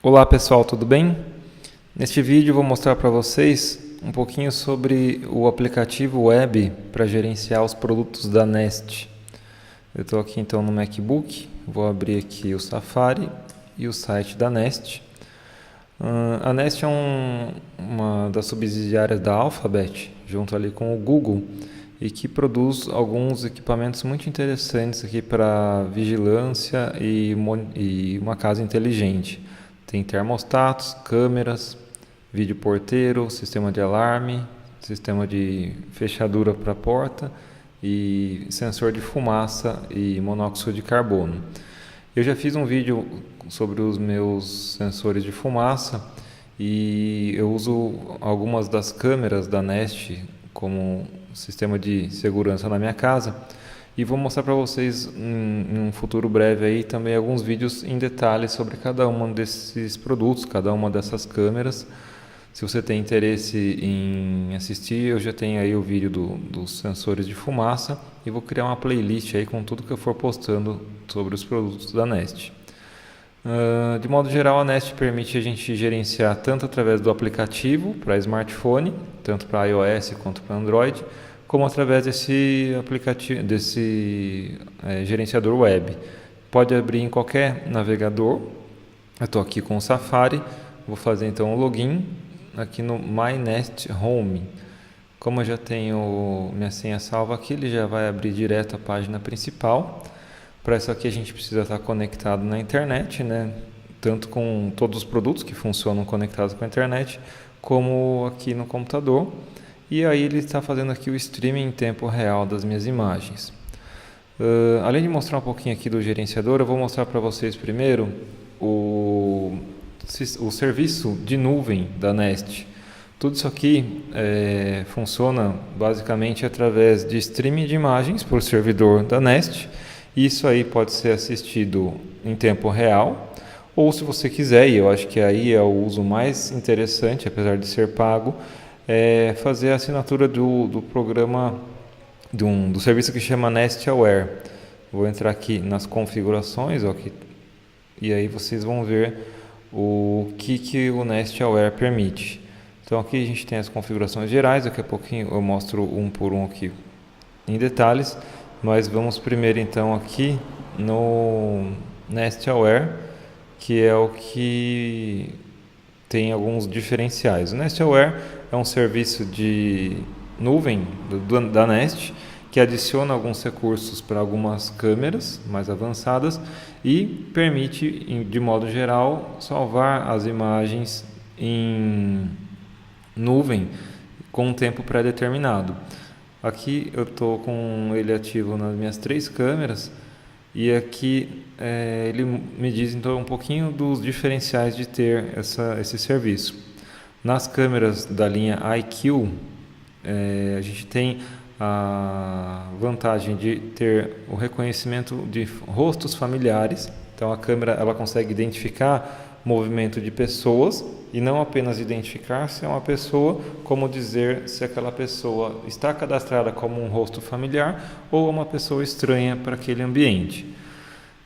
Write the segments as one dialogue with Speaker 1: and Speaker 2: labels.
Speaker 1: Olá pessoal, tudo bem? Neste vídeo vou mostrar para vocês um pouquinho sobre o aplicativo web para gerenciar os produtos da Nest. Eu estou aqui então no MacBook, vou abrir aqui o Safari e o site da Nest. A Nest é uma das subsidiárias da Alphabet, junto ali com o Google, e que produz alguns equipamentos muito interessantes aqui para vigilância e uma casa inteligente. Tem termostatos, câmeras, vídeo porteiro, sistema de alarme, sistema de fechadura para a porta e sensor de fumaça e monóxido de carbono. Eu já fiz um vídeo sobre os meus sensores de fumaça e eu uso algumas das câmeras da Nest como sistema de segurança na minha casa. E vou mostrar para vocês em um futuro breve aí também alguns vídeos em detalhes sobre cada um desses produtos, cada uma dessas câmeras. Se você tem interesse em assistir, eu já tenho aí o vídeo dos sensores de fumaça e vou criar uma playlist aí com tudo que eu for postando sobre os produtos da Nest. De modo geral, a Nest permite a gente gerenciar tanto através do aplicativo para smartphone, tanto para iOS quanto para Android, como através desse aplicativo, gerenciador web. Pode abrir em qualquer navegador. Eu estou aqui com o Safari, vou fazer então o login aqui no My Nest Home. Como eu já tenho minha senha salva aqui, ele já vai abrir direto a página principal. Para isso aqui a gente precisa estar conectado na internet, né? Tanto com todos os produtos que funcionam conectados com a internet, como aqui no computador. E aí ele está fazendo aqui o streaming em tempo real das minhas imagens. Além de mostrar um pouquinho aqui do gerenciador, eu vou mostrar para vocês primeiro o serviço de nuvem da Nest. Tudo isso aqui funciona basicamente através de streaming de imagens por servidor da Nest. Isso aí pode ser assistido em tempo real, ou se você quiser, e eu acho que aí é o uso mais interessante, apesar de ser pago, fazer a assinatura do programa, do serviço que chama Nest Aware. Vou entrar aqui nas configurações, e aí vocês vão ver o que o Nest Aware permite. Então aqui a gente tem as configurações gerais, daqui a pouquinho eu mostro um por um aqui em detalhes, mas vamos primeiro então aqui no Nest Aware, que é o que tem alguns diferenciais. O Nest Aware é um serviço de nuvem da Nest que adiciona alguns recursos para algumas câmeras mais avançadas e permite, de modo geral, salvar as imagens em nuvem com um tempo pré-determinado. Aqui eu estou com ele ativo nas minhas 3 câmeras e aqui ele me diz então um pouquinho dos diferenciais de ter esse serviço. Nas câmeras da linha iQ, a gente tem a vantagem de ter o reconhecimento de rostos familiares. Então a câmera ela consegue identificar movimento de pessoas e não apenas identificar se é uma pessoa, como dizer se aquela pessoa está cadastrada como um rosto familiar ou uma pessoa estranha para aquele ambiente.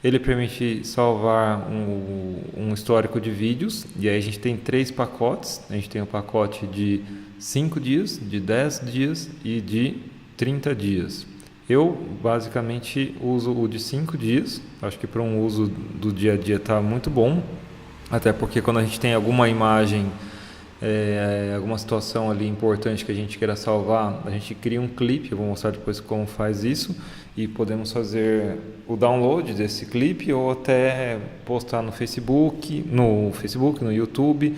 Speaker 1: Ele permite salvar um histórico de vídeos, e aí a gente tem 3 pacotes. A gente tem o pacote de 5 dias, de 10 dias e de 30 dias. Eu basicamente uso o de 5 dias, acho que para um uso do dia a dia está muito bom, até porque quando a gente tem alguma imagem, alguma situação ali importante que a gente queira salvar, a gente cria um clipe, eu vou mostrar depois como faz isso, e podemos fazer o download desse clipe ou até postar no Facebook, no YouTube,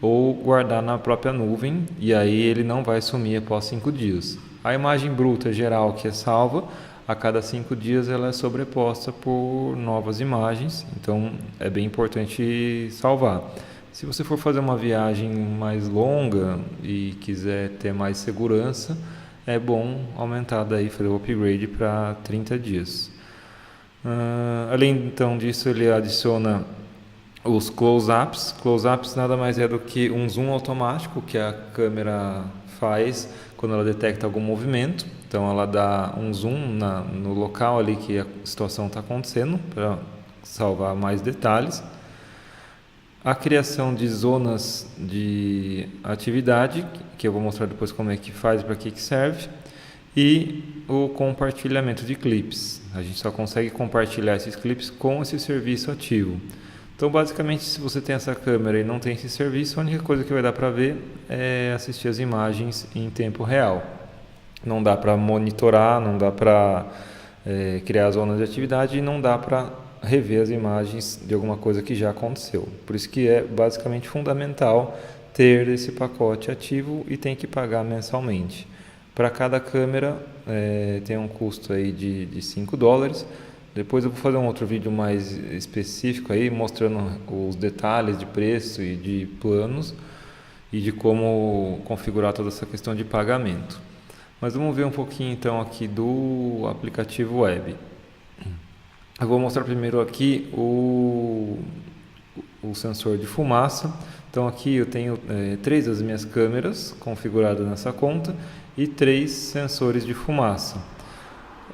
Speaker 1: ou guardar na própria nuvem, e aí ele não vai sumir após 5 dias. A imagem bruta geral que é salva, a cada 5 dias ela é sobreposta por novas imagens, então é bem importante salvar. Se você for fazer uma viagem mais longa e quiser ter mais segurança, é bom aumentar daí, fazer o upgrade para 30 dias. Além então disso, ele adiciona os close-ups. Close-ups nada mais é do que um zoom automático que a câmera faz quando ela detecta algum movimento. Então ela dá um zoom no local ali que a situação está acontecendo para salvar mais detalhes. A criação de zonas de atividade, que eu vou mostrar depois como é que faz e para que serve, e o compartilhamento de clipes. A gente só consegue compartilhar esses clipes com esse serviço ativo. Então, basicamente, se você tem essa câmera e não tem esse serviço, a única coisa que vai dar para ver é assistir as imagens em tempo real. Não dá para monitorar, não dá para criar zonas de atividade e não dá para rever as imagens de alguma coisa que já aconteceu. Por isso que é basicamente fundamental ter esse pacote ativo e tem que pagar mensalmente. Para cada câmera tem um custo aí de $5. Depois eu vou fazer um outro vídeo mais específico aí, mostrando os detalhes de preço e de planos e de como configurar toda essa questão de pagamento. Mas vamos ver um pouquinho então aqui do aplicativo web. Eu vou mostrar primeiro aqui o sensor de fumaça. Então aqui eu tenho 3 das minhas câmeras configuradas nessa conta e 3 sensores de fumaça.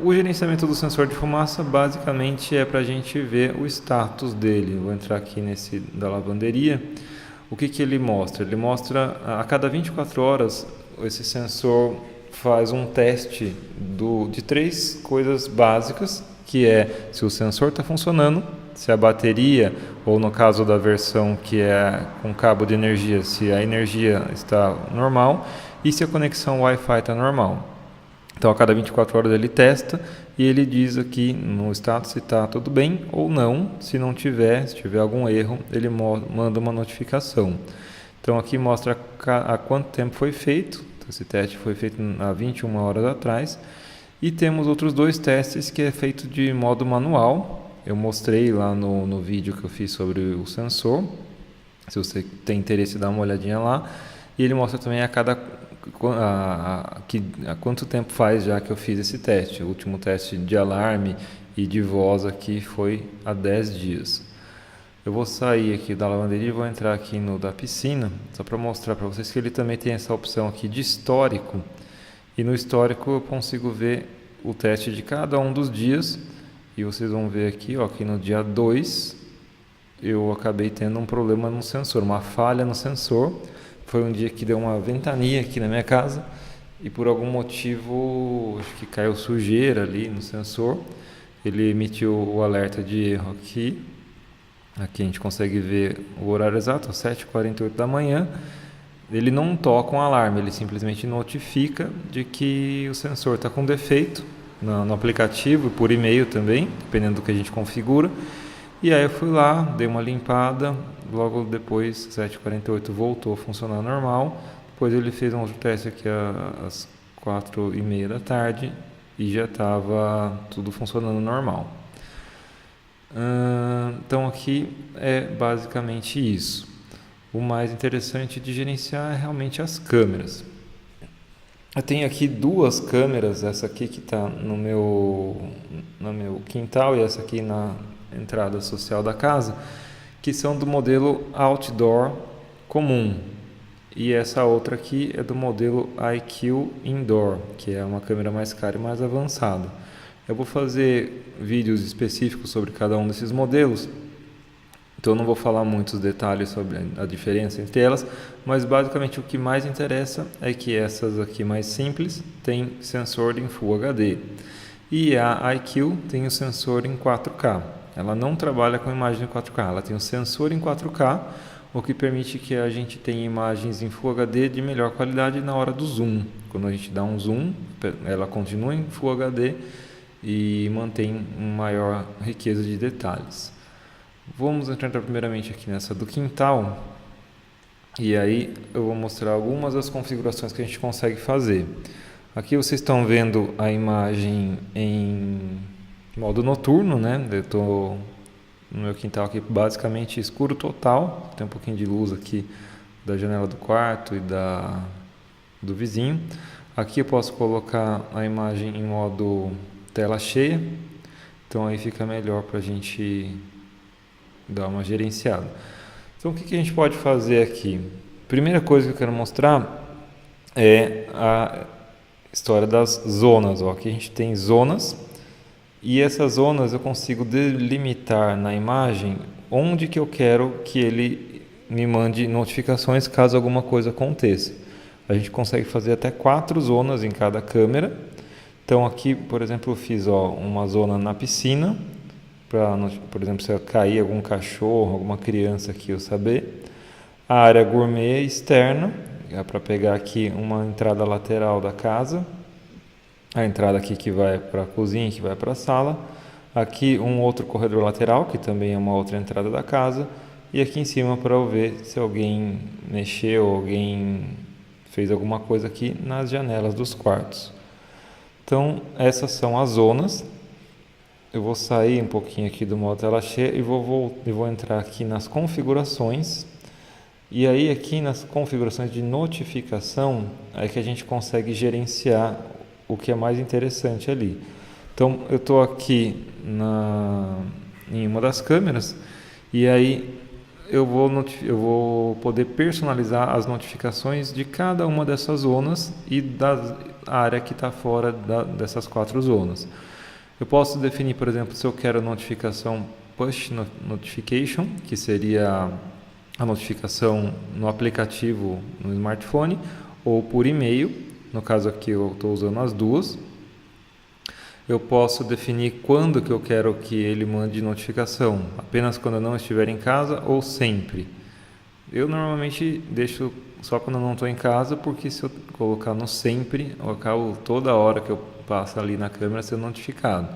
Speaker 1: O gerenciamento do sensor de fumaça basicamente é para a gente ver o status dele. Vou entrar aqui nesse da lavanderia. O que ele mostra? Ele mostra a cada 24 horas esse sensor faz um teste de 3 coisas básicas, que é se o sensor está funcionando, se a bateria, ou no caso da versão que é com cabo de energia, se a energia está normal e se a conexão Wi-Fi está normal. Então, a cada 24 horas ele testa e ele diz aqui no status se está tudo bem ou não. Se não tiver, se tiver algum erro, ele manda uma notificação. Então, aqui mostra há quanto tempo foi feito. Então, esse teste foi feito há 21 horas atrás. E temos outros 2 testes que é feito de modo manual. Eu mostrei lá no vídeo que eu fiz sobre o sensor. Se você tem interesse, dá uma olhadinha lá. E ele mostra também há quanto tempo faz já que eu fiz esse teste. O último teste de alarme e de voz aqui foi há 10 dias. Eu vou sair aqui da lavanderia e vou entrar aqui no da piscina, só para mostrar para vocês que ele também tem essa opção aqui de histórico. E no histórico eu consigo ver o teste de cada um dos dias. E vocês vão ver aqui, ó, que no dia 2 eu acabei tendo um problema no sensor, uma falha no sensor. Foi um dia que deu uma ventania aqui na minha casa e por algum motivo acho que caiu sujeira ali no sensor. Ele emitiu o alerta de erro aqui. Aqui a gente consegue ver o horário exato, às 7h48 da manhã. Ele não toca um alarme, ele simplesmente notifica de que o sensor está com defeito no aplicativo e por e-mail também, dependendo do que a gente configura. E aí eu fui lá, dei uma limpada, logo depois, 7h48, voltou a funcionar normal. Depois ele fez um outro teste aqui às 4h30 da tarde e já estava tudo funcionando normal. Então aqui é basicamente isso. O mais interessante de gerenciar é realmente as câmeras. Eu tenho aqui 2 câmeras, essa aqui que está no meu quintal e essa aqui na entrada social da casa, que são do modelo outdoor comum, e essa outra aqui é do modelo IQ Indoor, que é uma câmera mais cara e mais avançada. Eu vou fazer vídeos específicos sobre cada um desses modelos, então eu não vou falar muitos detalhes sobre a diferença entre elas, mas basicamente o que mais interessa é que essas aqui mais simples têm sensor em Full HD e a IQ tem o sensor em 4K. Ela não trabalha com imagem em 4K, ela tem um sensor em 4K, o que permite que a gente tenha imagens em Full HD de melhor qualidade na hora do zoom. Quando a gente dá um zoom, ela continua em Full HD e mantém uma maior riqueza de detalhes. Vamos entrar primeiramente aqui nessa do quintal e aí eu vou mostrar algumas das configurações que a gente consegue fazer. Aqui vocês estão vendo a imagem em modo noturno, né? Eu estou no meu quintal aqui basicamente escuro total, tem um pouquinho de luz aqui da janela do quarto e do vizinho. Aqui eu posso colocar a imagem em modo tela cheia, então aí fica melhor para a gente dar uma gerenciada. Então o que a gente pode fazer aqui? Primeira coisa que eu quero mostrar é a história das zonas. Ó. Aqui a gente tem zonas e essas zonas eu consigo delimitar na imagem onde que eu quero que ele me mande notificações caso alguma coisa aconteça. A gente consegue fazer até 4 zonas em cada câmera. Então aqui, por exemplo, eu fiz uma zona na piscina, para, por exemplo, se cair algum cachorro, alguma criança aqui eu saber. A área gourmet externa, é para pegar aqui uma entrada lateral da casa. A entrada aqui que vai para a cozinha, que vai para a sala. Aqui um outro corredor lateral, que também é uma outra entrada da casa. E aqui em cima para eu ver se alguém mexeu, alguém fez alguma coisa aqui nas janelas dos quartos. Então, essas são as zonas. Eu vou sair um pouquinho aqui do modo tela cheia e vou entrar aqui nas configurações. E aí aqui nas configurações de notificação é que a gente consegue gerenciar o que é mais interessante ali. Então, eu estou aqui em uma das câmeras e aí eu vou poder personalizar as notificações de cada uma dessas zonas e da área que está fora dessas 4 zonas. Eu posso definir, por exemplo, se eu quero notificação push notification, que seria a notificação no aplicativo no smartphone, ou por e-mail. No caso aqui eu estou usando as duas. Eu posso definir quando que eu quero que ele mande notificação, apenas quando eu não estiver em casa ou sempre. Eu normalmente deixo só quando eu não estou em casa, porque se eu colocar no sempre, eu acabo toda hora que eu passo ali na câmera sendo notificado.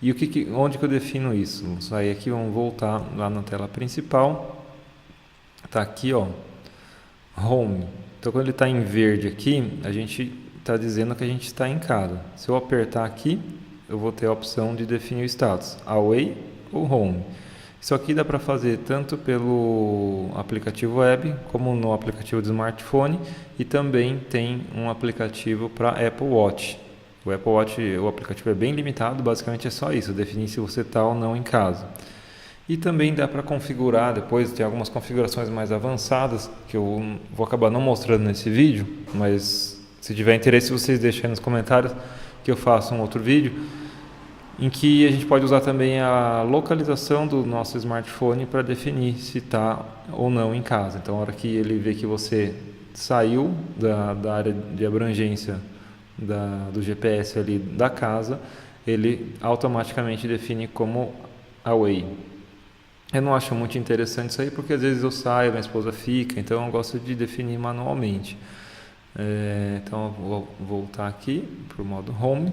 Speaker 1: E onde que eu defino isso? Vamos sair aqui, vamos voltar lá na tela principal. Está aqui, Home. Então quando ele está em verde aqui, a gente está dizendo que a gente está em casa. Se eu apertar aqui, eu vou ter a opção de definir o status, Away ou Home. Isso aqui dá para fazer tanto pelo aplicativo web, como no aplicativo do smartphone, e também tem um aplicativo para Apple Watch. O Apple Watch, o aplicativo é bem limitado, basicamente é só isso, definir se você está ou não em casa. E também dá para configurar, depois tem algumas configurações mais avançadas, que eu vou acabar não mostrando nesse vídeo, mas se tiver interesse vocês deixem aí nos comentários que eu faço um outro vídeo, em que a gente pode usar também a localização do nosso smartphone para definir se está ou não em casa. Então, a hora que ele vê que você saiu da área de abrangência do GPS ali da casa, ele automaticamente define como away. Eu não acho muito interessante isso aí, porque às vezes eu saio, minha esposa fica, então eu gosto de definir manualmente. Então eu vou voltar aqui para o modo Home.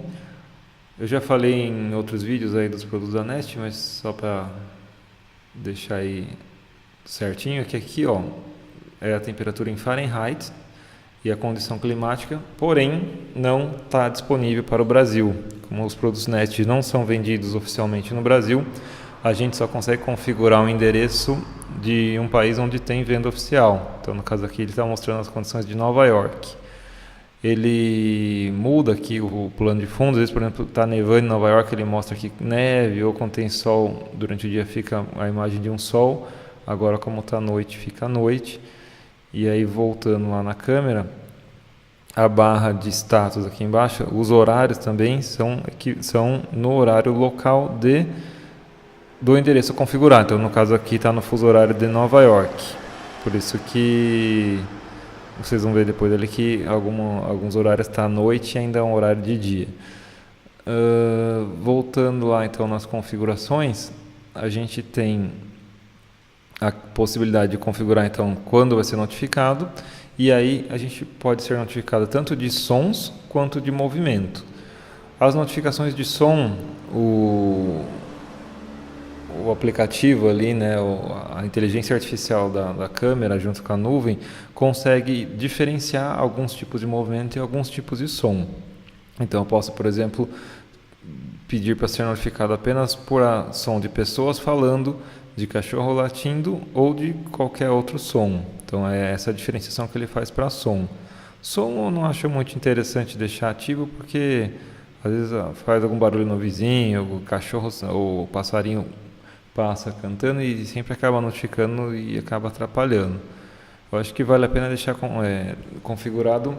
Speaker 1: Eu já falei em outros vídeos aí dos produtos da Nest, mas só para deixar aí certinho, que aqui é a temperatura em Fahrenheit e a condição climática, porém não está disponível para o Brasil. Como os produtos Nest não são vendidos oficialmente no Brasil, a gente só consegue configurar um endereço de um país onde tem venda oficial. Então, no caso aqui, ele está mostrando as condições de Nova York. Ele muda aqui o plano de fundo. Às vezes, por exemplo, está nevando em Nova York, ele mostra aqui neve, ou quando tem sol, durante o dia fica a imagem de um sol. Agora, como está noite, fica noite. E aí, voltando lá na câmera, a barra de status aqui embaixo, os horários também são no horário local do endereço configurado. Então, no caso aqui está no fuso horário de Nova York. Por isso que vocês vão ver depois ali que alguns horários está à noite e ainda é um horário de dia. Voltando lá então nas configurações, a gente tem a possibilidade de configurar então quando vai ser notificado, e aí a gente pode ser notificado tanto de sons quanto de movimento. As notificações de som, o aplicativo ali, né, a inteligência artificial da câmera junto com a nuvem consegue diferenciar alguns tipos de movimento e alguns tipos de som. Então eu posso, por exemplo, pedir para ser notificado apenas por som de pessoas falando, de cachorro latindo ou de qualquer outro som. Então é essa a diferenciação que ele faz para som. Som eu não acho muito interessante deixar ativo, porque às vezes faz algum barulho no vizinho, o cachorro ou o passarinho passa cantando e sempre acaba notificando e acaba atrapalhando. Eu acho que vale a pena deixar configurado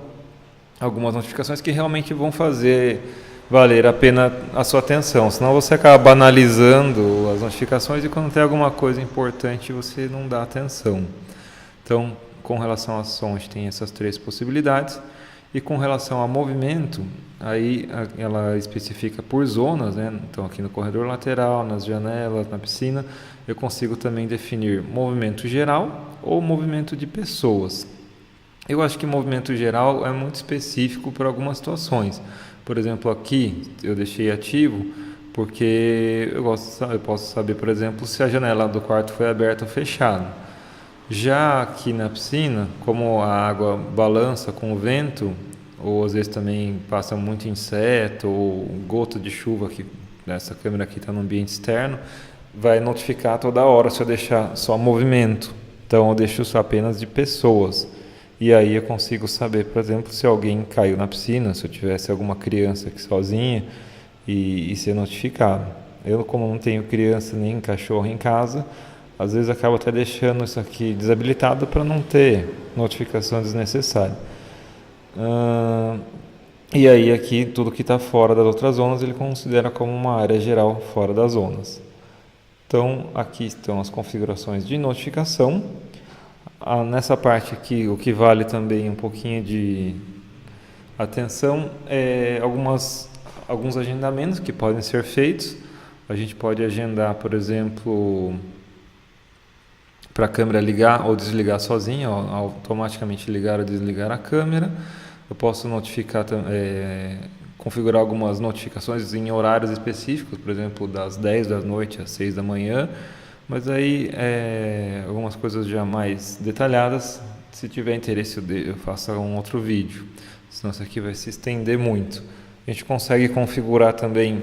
Speaker 1: algumas notificações que realmente vão fazer valer a pena a sua atenção, senão você acaba banalizando as notificações e quando tem alguma coisa importante você não dá atenção. Então, com relação a som, a gente tem essas 3 possibilidades. E com relação a movimento, aí ela especifica por zonas, né? Então, aqui no corredor lateral, nas janelas, na piscina, eu consigo também definir movimento geral ou movimento de pessoas. Eu acho que movimento geral é muito específico para algumas situações. Por exemplo, aqui eu deixei ativo porque eu posso saber, por exemplo, se a janela do quarto foi aberta ou fechada. Já aqui na piscina, como a água balança com o vento, ou às vezes também passa muito inseto ou gota de chuva, que essa câmera aqui está no ambiente externo, vai notificar toda hora se eu deixar só movimento. Então eu deixo só apenas de pessoas. E aí eu consigo saber, por exemplo, se alguém caiu na piscina, se eu tivesse alguma criança aqui sozinha e ser notificado. Eu, como não tenho criança nem cachorro em casa, às vezes acabo até deixando isso aqui desabilitado para não ter notificação desnecessária. E aí aqui tudo que está fora das outras zonas ele considera como uma área geral fora das zonas. Então aqui estão as configurações de notificação. Nessa parte aqui, o que vale também um pouquinho de atenção é alguns agendamentos que podem ser feitos. A gente pode agendar, por exemplo, para a câmera ligar ou desligar sozinha, automaticamente ligar ou desligar a câmera. Eu posso notificar, configurar algumas notificações em horários específicos, por exemplo, das 10 da noite às 6 da manhã. Mas aí, algumas coisas já mais detalhadas, se tiver interesse eu faço um outro vídeo, senão isso aqui vai se estender muito. A gente consegue configurar também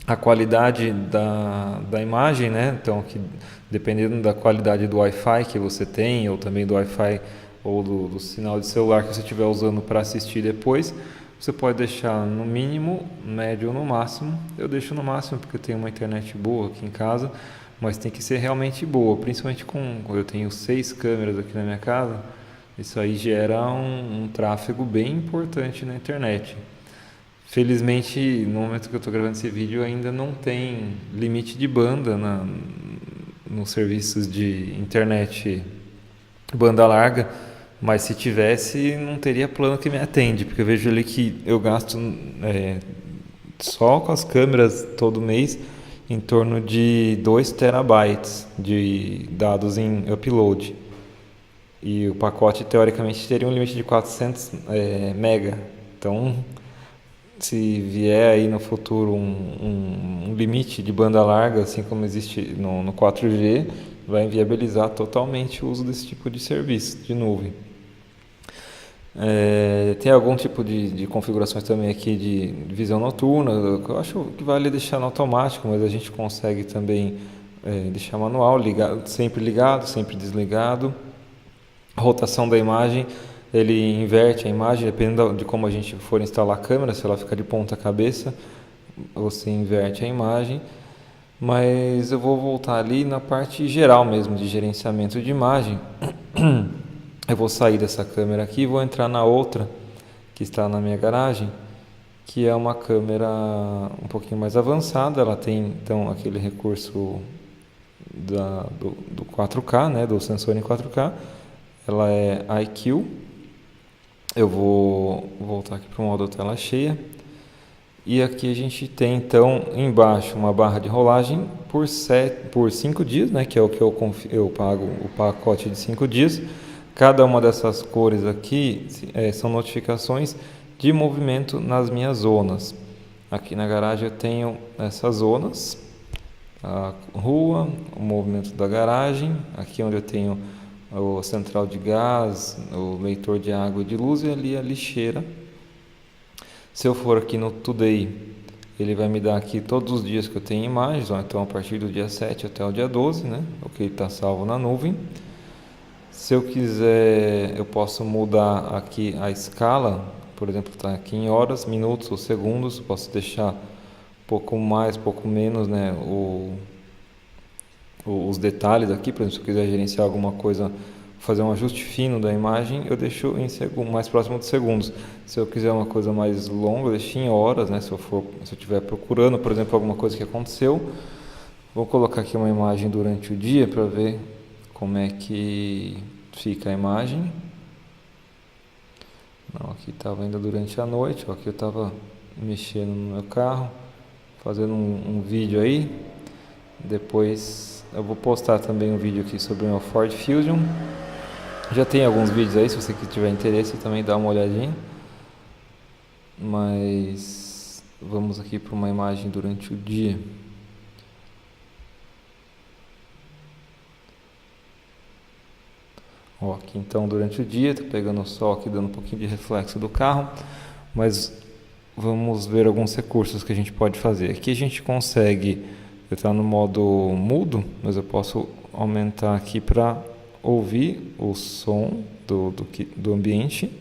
Speaker 1: a qualidade da imagem, né? Então, aqui, dependendo da qualidade do Wi-Fi que você tem, ou também do Wi-Fi ou do sinal de celular que você estiver usando para assistir depois, você pode deixar no mínimo, médio ou no máximo. Eu deixo no máximo porque eu tenho uma internet boa aqui em casa, mas tem que ser realmente boa, principalmente eu tenho 6 câmeras aqui na minha casa, isso aí gera um tráfego bem importante na internet. Felizmente, no momento que eu estou gravando esse vídeo, ainda não tem limite de banda nos serviços de internet banda larga, mas se tivesse, não teria plano que me atende, porque eu vejo ali que eu gasto só com as câmeras todo mês em torno de 2 terabytes de dados em upload. E o pacote, teoricamente, teria um limite de 400 mega. Então, se vier aí no futuro um limite de banda larga, assim como existe no 4G, vai inviabilizar totalmente o uso desse tipo de serviço de nuvem. Tem algum tipo de configurações também aqui de visão noturna, eu acho que vale deixar no automático, mas a gente consegue também deixar manual, sempre ligado, sempre desligado. A rotação da imagem, ele inverte a imagem, dependendo de como a gente for instalar a câmera, se ela ficar de ponta cabeça, você inverte a imagem. Mas eu vou voltar ali na parte geral mesmo, de gerenciamento de imagem. Eu vou sair dessa câmera aqui e vou entrar na outra que está na minha garagem, que é uma câmera um pouquinho mais avançada. Ela tem então aquele recurso do 4K, né, do sensor em 4K. Ela é IQ. Eu vou voltar aqui para o modo tela cheia. E aqui a gente tem então embaixo uma barra de rolagem por 5 dias, né, que é o que eu pago o pacote de 5 dias. Cada uma dessas cores aqui são notificações de movimento nas minhas zonas. Aqui na garagem eu tenho essas zonas, a rua, o movimento da garagem, aqui onde eu tenho a central de gás, o leitor de água e de luz, e ali a lixeira. Se eu for aqui no Today, ele vai me dar aqui todos os dias que eu tenho imagens, então a partir do dia 7 até o dia 12, né, o que está salvo na nuvem. Se eu quiser, eu posso mudar aqui a escala, por exemplo, está aqui em horas, minutos ou segundos, posso deixar um pouco mais, pouco menos, né, os detalhes aqui. Por exemplo, se eu quiser gerenciar alguma coisa, fazer um ajuste fino da imagem, eu deixo em mais próximo de segundos. Se eu quiser uma coisa mais longa, eu deixo em horas, né, se eu estiver procurando, por exemplo, alguma coisa que aconteceu. Vou colocar aqui uma imagem durante o dia para ver como é que fica a imagem. Não, aqui estava ainda durante a noite, ó, aqui eu estava mexendo no meu carro, fazendo um vídeo aí. Depois eu vou postar também um vídeo aqui sobre o meu Ford Fusion. Já tem alguns vídeos aí, se você tiver interesse também dá uma olhadinha. Mas vamos aqui para uma imagem durante o dia. Ó, aqui então durante o dia, tá pegando o sol aqui, dando um pouquinho de reflexo do carro. Mas vamos ver alguns recursos que a gente pode fazer. Aqui a gente consegue, eu estou no modo mudo, mas eu posso aumentar aqui para ouvir o som do ambiente.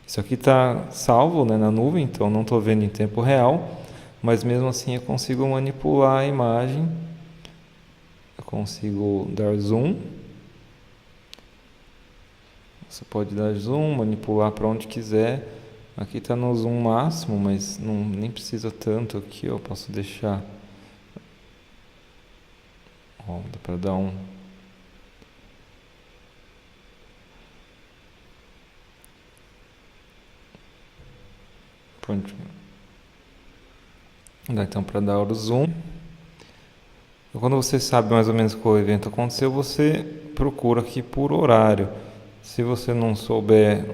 Speaker 1: Isso aqui está salvo, né, na nuvem, então não estou vendo em tempo real, mas mesmo assim eu consigo manipular a imagem. Eu consigo dar zoom. Você pode dar zoom, manipular para onde quiser. Aqui está no zoom máximo, mas nem precisa tanto aqui. Eu posso deixar. Ó, dá para dar um. Dá então para dar o zoom. Quando você sabe mais ou menos qual evento aconteceu, você procura aqui por horário. Se você não souber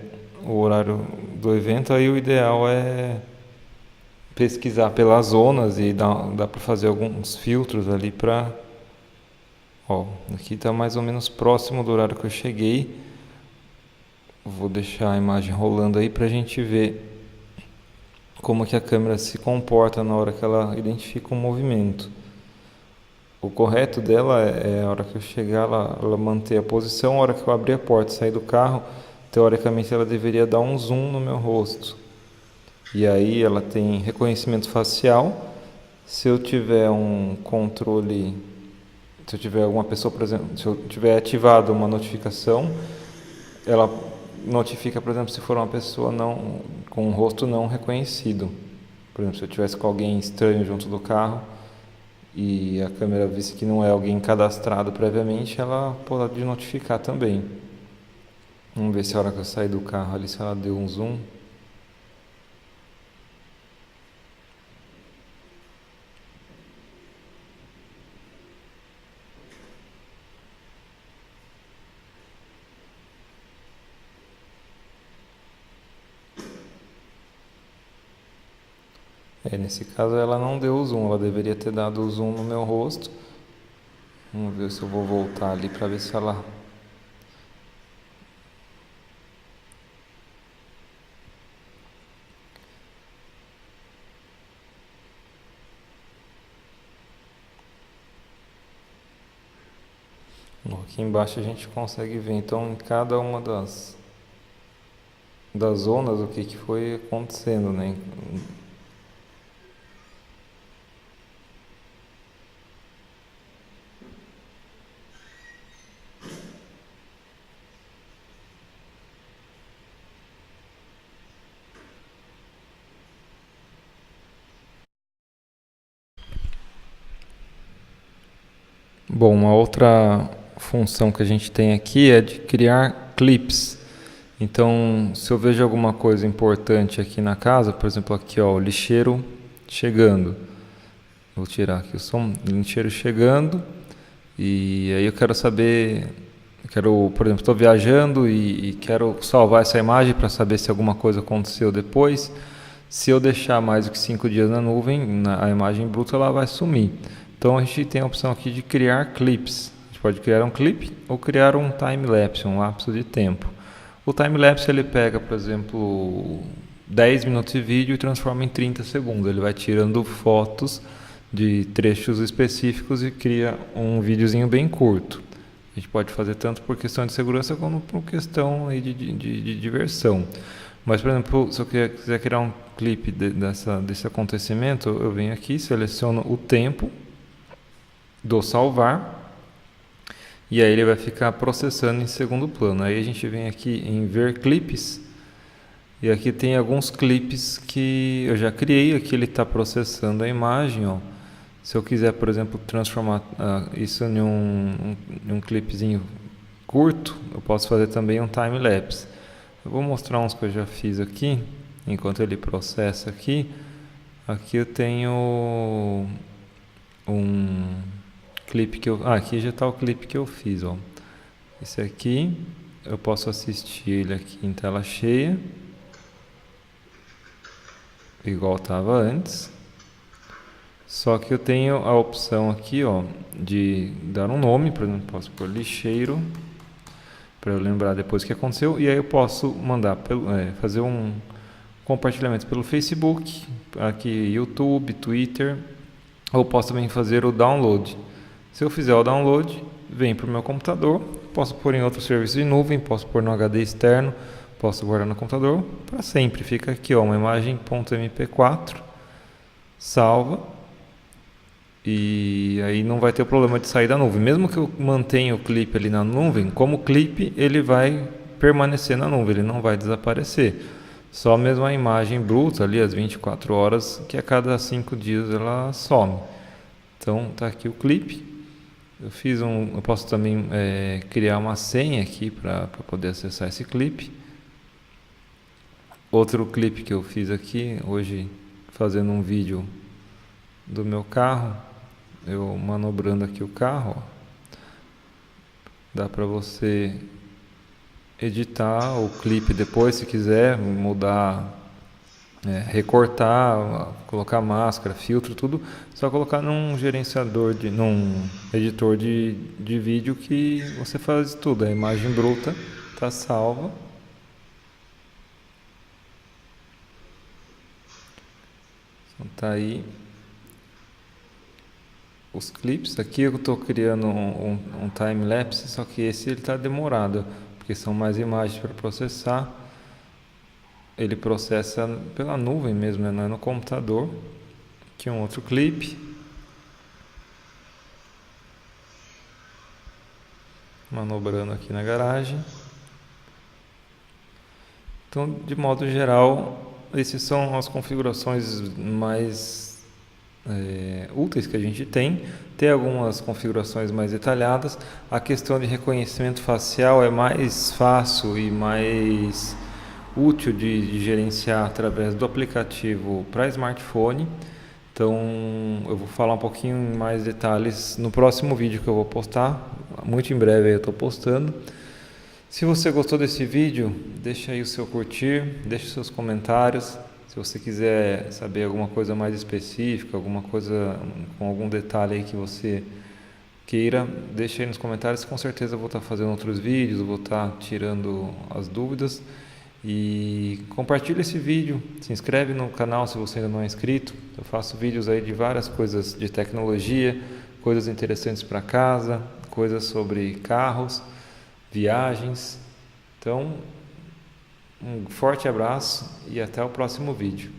Speaker 1: o horário do evento, aí o ideal é pesquisar pelas zonas e dá para fazer alguns filtros ali para... Ó, aqui está mais ou menos próximo do horário que eu cheguei. Vou deixar a imagem rolando aí para a gente ver como que a câmera se comporta na hora que ela identifica um movimento. O correto dela é a hora que eu chegar, ela manter a posição. A hora que eu abrir a porta e sair do carro, teoricamente ela deveria dar um zoom no meu rosto. E aí ela tem reconhecimento facial. Se eu tiver um controle, se eu tiver alguma pessoa, por exemplo, se eu tiver ativado uma notificação, ela notifica, por exemplo, se for uma pessoa com um rosto não reconhecido. Por exemplo, se eu tivesse com alguém estranho junto do carro e a câmera visse que não é alguém cadastrado previamente, ela pode notificar também. Vamos ver se a hora que eu sair do carro ali, se ela deu um zoom. Nesse caso ela não deu o zoom, ela deveria ter dado o zoom no meu rosto. Vamos ver se eu vou voltar ali para ver se ela... Aqui embaixo a gente consegue ver então em cada uma das zonas o que foi acontecendo, né? Bom, uma outra função que a gente tem aqui é de criar clips. Então, se eu vejo alguma coisa importante aqui na casa, por exemplo, aqui ó, o lixeiro chegando. Vou tirar aqui o som, lixeiro chegando. E aí eu quero saber, por exemplo, estou viajando e quero salvar essa imagem para saber se alguma coisa aconteceu depois. Se eu deixar mais do que 5 dias na nuvem, a imagem bruta ela vai sumir. Então a gente tem a opção aqui de criar clips. A gente pode criar um clipe ou criar um time-lapse, um lapso de tempo. O time-lapse ele pega, por exemplo, 10 minutos de vídeo e transforma em 30 segundos. Ele vai tirando fotos de trechos específicos e cria um videozinho bem curto. A gente pode fazer tanto por questão de segurança como por questão de diversão. Mas, por exemplo, se eu quiser criar um clipe desse acontecimento, eu venho aqui, seleciono o tempo, dou salvar, e aí ele vai ficar processando em segundo plano. Aí a gente vem aqui em ver clipes, e aqui tem alguns clipes que eu já criei, aqui ele está processando a imagem, ó. Se eu quiser, por exemplo, transformar isso em um clipezinho curto, eu posso fazer também um time-lapse. Eu vou mostrar uns que eu já fiz aqui, enquanto ele processa aqui. Aqui eu tenho um clipe que eu... aqui já está o clipe que eu fiz, ó. Esse aqui, eu posso assistir ele aqui em tela cheia, igual estava antes. Só que eu tenho a opção aqui, ó, de dar um nome, por exemplo, posso pôr lixeiro, para eu lembrar depois o que aconteceu, e aí eu posso mandar fazer um compartilhamento pelo Facebook, aqui YouTube, Twitter, ou posso também fazer o download. Se eu fizer o download, vem para o meu computador, posso pôr em outro serviço de nuvem, posso pôr no HD externo, posso guardar no computador, para sempre. Fica aqui, ó, uma imagem .mp4, salva, e aí não vai ter o problema de sair da nuvem. Mesmo que eu mantenha o clipe ali na nuvem, como clipe ele vai permanecer na nuvem, ele não vai desaparecer. Só mesmo a imagem bruta ali, às 24 horas, que a cada 5 dias ela some. Então tá aqui o clipe. Eu posso também criar uma senha aqui para poder acessar esse clipe. Outro clipe que eu fiz aqui, hoje fazendo um vídeo do meu carro, eu manobrando aqui o carro, ó. Dá para você editar o clipe depois, se quiser mudar, recortar, colocar máscara, filtro, tudo, só colocar num gerenciador, num editor de vídeo que você faz tudo. A imagem bruta está salva. Então tá aí os clipes. Aqui eu estou criando um time-lapse, só que esse ele está demorado, porque são mais imagens para processar. Ele processa pela nuvem mesmo, não é no computador. Aqui um outro clipe. Manobrando aqui na garagem. Então, de modo geral, essas são as configurações mais úteis que a gente tem. Tem algumas configurações mais detalhadas. A questão de reconhecimento facial é mais fácil e mais útil de gerenciar através do aplicativo para smartphone. Então eu vou falar um pouquinho em mais detalhes no próximo vídeo que eu vou postar. Muito em breve eu estou postando. Se você gostou desse vídeo, deixa aí o seu curtir, deixa os seus comentários. Se você quiser saber alguma coisa mais específica, alguma coisa com algum detalhe aí que você queira, deixa aí nos comentários. Com certeza eu vou estar fazendo outros vídeos, vou estar tirando as dúvidas. E compartilha esse vídeo, se inscreve no canal se você ainda não é inscrito. Eu faço vídeos aí de várias coisas de tecnologia, coisas interessantes para casa, coisas sobre carros, viagens. Então, um forte abraço e até o próximo vídeo.